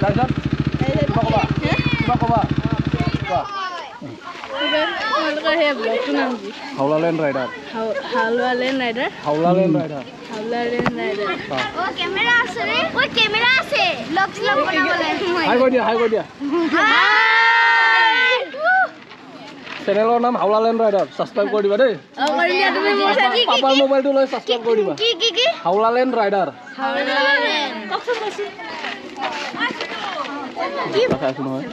তাৰপিছত কিবা ক'বা কিবা ক'বা কোৱা তোমালোকৰ সেই ব্লগটোৰ নাম কি হাওলালেণ্ড ৰাইডাৰ হাওলালেণ্ড ৰাইডাৰ হাওলালেণ্ড ৰাইডাৰ হাওলালেণ্ড ৰাইডাৰ ও ক্যামেৰা আছে ৰে ওই ক্যামেৰা আছে ব্লগ স্লগ বানাবলে হাই কৈ দিয়া চেনেলৰ নাম হাওলালেণ্ড ৰাইডাৰ সাবস্ক্ৰাইব কৰি দিবা দেই কৰি দিয়া তুমি মোৰ চাজি পাপাৰ মোবাইলটো লৈ সাবস্ক্ৰাইব কৰি দিবা কি হাওলালেণ্ড ৰাইডাৰ হাওলালেণ্ড ককচোন বসি কি দেখাইছো নহয়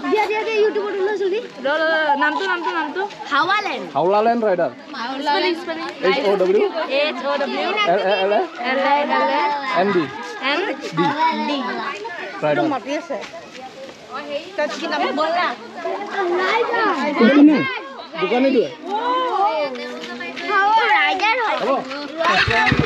দিয়া ইউটিউবত উলা চলি নামটো হাওলালেণ্ড ৰাইডাৰ HOW LALND ৰাইডাৰ মাতি আছে তাত কি নাম বলা দোকানে দিয়ে ৰাইডাৰ হয় হ'ব